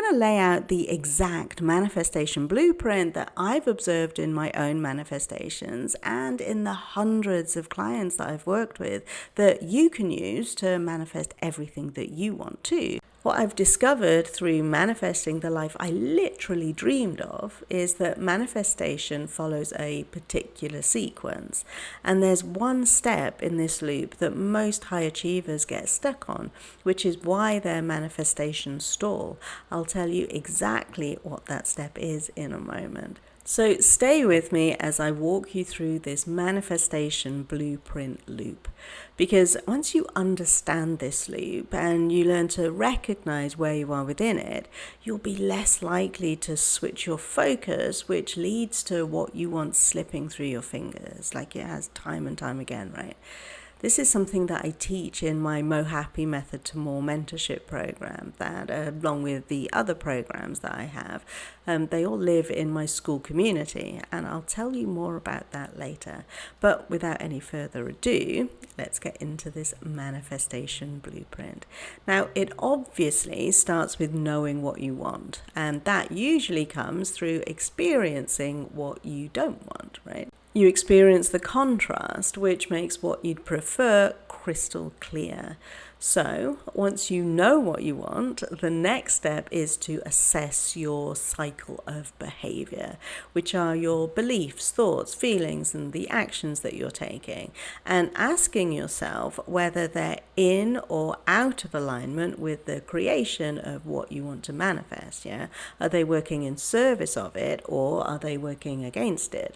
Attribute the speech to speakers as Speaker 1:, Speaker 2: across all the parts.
Speaker 1: going to lay out the exact manifestation blueprint that I've observed in my own manifestations and in the hundreds of clients that I've worked with that you can use to manifest everything that you want to. What I've discovered through manifesting the life I literally dreamed of is that manifestation follows a particular sequence. And there's one step in this loop that most high achievers get stuck on, which is why their manifestations stall. I'll tell you exactly what that step is in a moment. So stay with me as I walk you through this manifestation blueprint loop. Because once you understand this loop and you learn to recognize where you are within it, you'll be less likely to switch your focus, which leads to what you want slipping through your fingers, like it has time and time again, right? This is something that I teach in my Mohapi Method to More mentorship program that, along with the other programs that I have, they all live in my school community, and I'll tell you more about that later. But without any further ado, let's get into this manifestation blueprint. Now, it obviously starts with knowing what you want, and that usually comes through experiencing what you don't want, right? You experience the contrast, which makes what you'd prefer crystal clear. So once you know what you want, the next step is to assess your cycle of behavior, which are your beliefs, thoughts, feelings, and the actions that you're taking, and asking yourself whether they're in or out of alignment with the creation of what you want to manifest. Yeah, are they working in service of it, or are they working against it?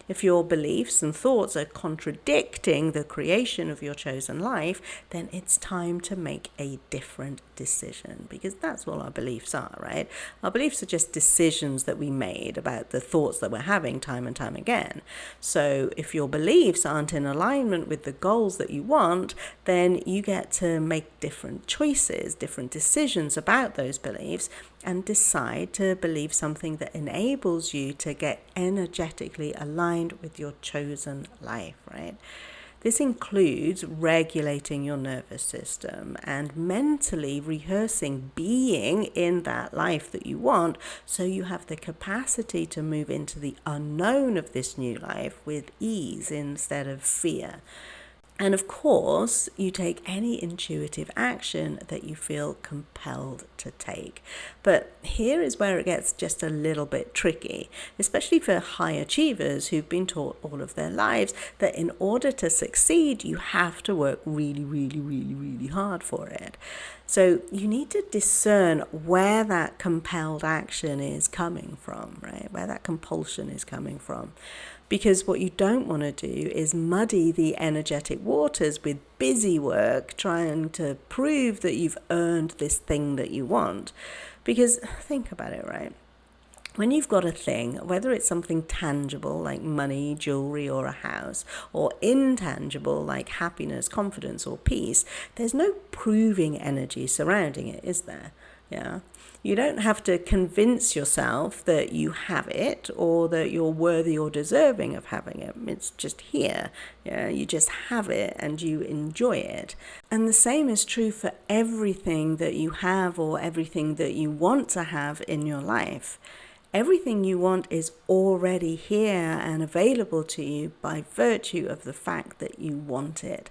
Speaker 1: If your beliefs and thoughts are contradicting the creation of your chosen life, then it's time to make a different decision, because that's what our beliefs are, right? Our beliefs are just decisions that we made about the thoughts that we're having time and time again. So if your beliefs aren't in alignment with the goals that you want, then you get to make different choices, different decisions about those beliefs, and decide to believe something that enables you to get energetically aligned with your chosen life, right? This includes regulating your nervous system and mentally rehearsing being in that life that you want, so you have the capacity to move into the unknown of this new life with ease instead of fear. And of course, you take any intuitive action that you feel compelled to take. But here is where it gets just a little bit tricky, especially for high achievers who've been taught all of their lives that in order to succeed, you have to work really, really, really, really hard for it. So you need to discern where that compelled action is coming from, right? Where that compulsion is coming from. Because what you don't want to do is muddy the energetic waters with busy work trying to prove that you've earned this thing that you want. Because think about it, right? When you've got a thing, whether it's something tangible like money, jewelry, or a house, or intangible like happiness, confidence, or peace, there's no proving energy surrounding it, is there? Yeah. You don't have to convince yourself that you have it or that you're worthy or deserving of having it. It's just here. Yeah, you just have it and you enjoy it. And the same is true for everything that you have or everything that you want to have in your life. Everything you want is already here and available to you by virtue of the fact that you want it.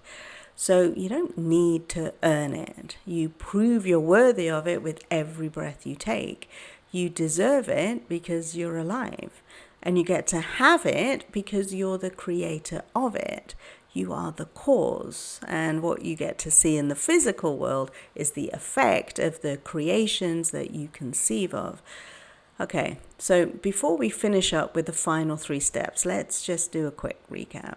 Speaker 1: So you don't need to earn it. You prove you're worthy of it with every breath you take. You deserve it because you're alive. And you get to have it because you're the creator of it. You are the cause. And what you get to see in the physical world is the effect of the creations that you conceive of. Okay, so before we finish up with the final 3 steps, let's just do a quick recap.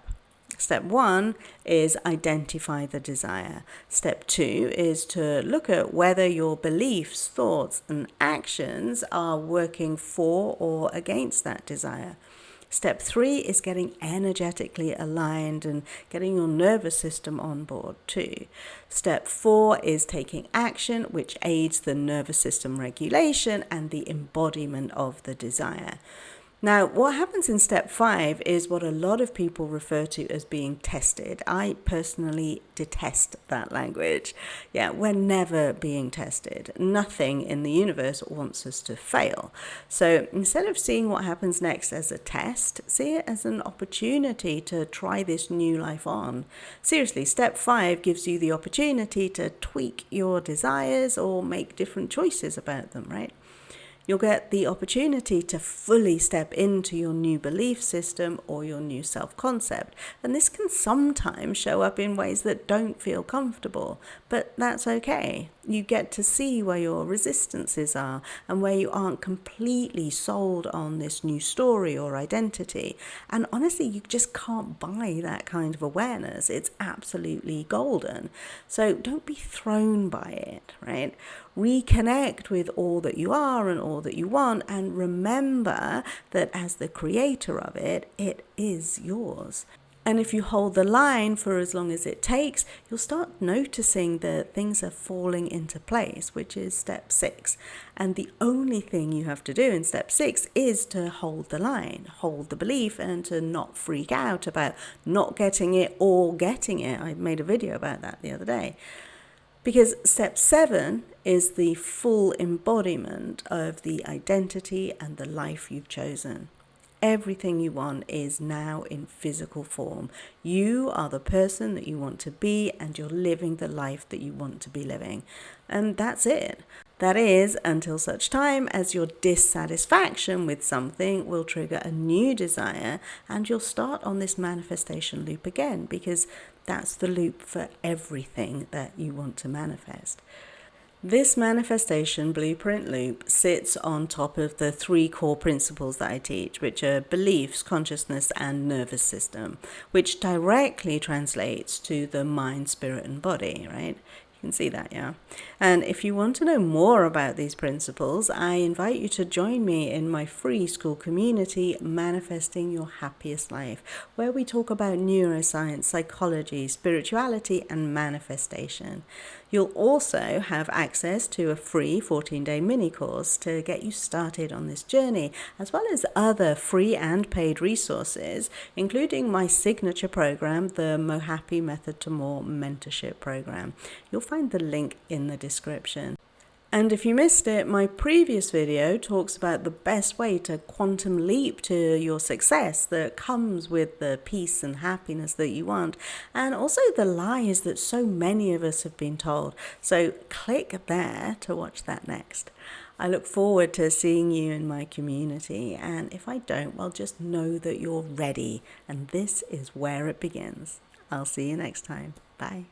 Speaker 1: Step 1 is identify the desire. Step 2 is to look at whether your beliefs, thoughts, and actions are working for or against that desire. Step 3 is getting energetically aligned and getting your nervous system on board too. Step 4 is taking action, which aids the nervous system regulation and the embodiment of the desire. Now, what happens in step 5 is what a lot of people refer to as being tested. I personally detest that language. Yeah, we're never being tested. Nothing in the universe wants us to fail. So instead of seeing what happens next as a test, see it as an opportunity to try this new life on. Seriously, step 5 gives you the opportunity to tweak your desires or make different choices about them, right? You'll get the opportunity to fully step into your new belief system or your new self-concept. And this can sometimes show up in ways that don't feel comfortable, but that's okay. You get to see where your resistances are and where you aren't completely sold on this new story or identity. And honestly, you just can't buy that kind of awareness. It's absolutely golden. So don't be thrown by it, right? Reconnect with all that you are and all that you want, and remember that as the creator of it, it is yours. And if you hold the line for as long as it takes, you'll start noticing that things are falling into place, which is step 6. And the only thing you have to do in step 6 is to hold the line, hold the belief, and to not freak out about not getting it or getting it. I made a video about that the other day. Because step 7 is the full embodiment of the identity and the life you've chosen. Everything you want is now in physical form. You are the person that you want to be, and you're living the life that you want to be living. And that's it. That is, until such time as your dissatisfaction with something will trigger a new desire, and you'll start on this manifestation loop again, because that's the loop for everything that you want to manifest. This manifestation blueprint loop sits on top of the 3 core principles that I teach, which are beliefs, consciousness, and nervous system, which directly translates to the mind, spirit, and body, right? You can see that, yeah? And if you want to know more about these principles, I invite you to join me in my free school community, Manifesting Your Happiest Life, where we talk about neuroscience, psychology, spirituality, and manifestation. You'll also have access to a free 14-day mini course to get you started on this journey, as well as other free and paid resources, including my signature program, the Mohapi Method to More mentorship program. You'll find the link in the description. And if you missed it, my previous video talks about the best way to quantum leap to your success that comes with the peace and happiness that you want, and also the lies that so many of us have been told. So click there to watch that next. I look forward to seeing you in my community, and if I don't, well, just know that you're ready, and this is where it begins. I'll see you next time. Bye.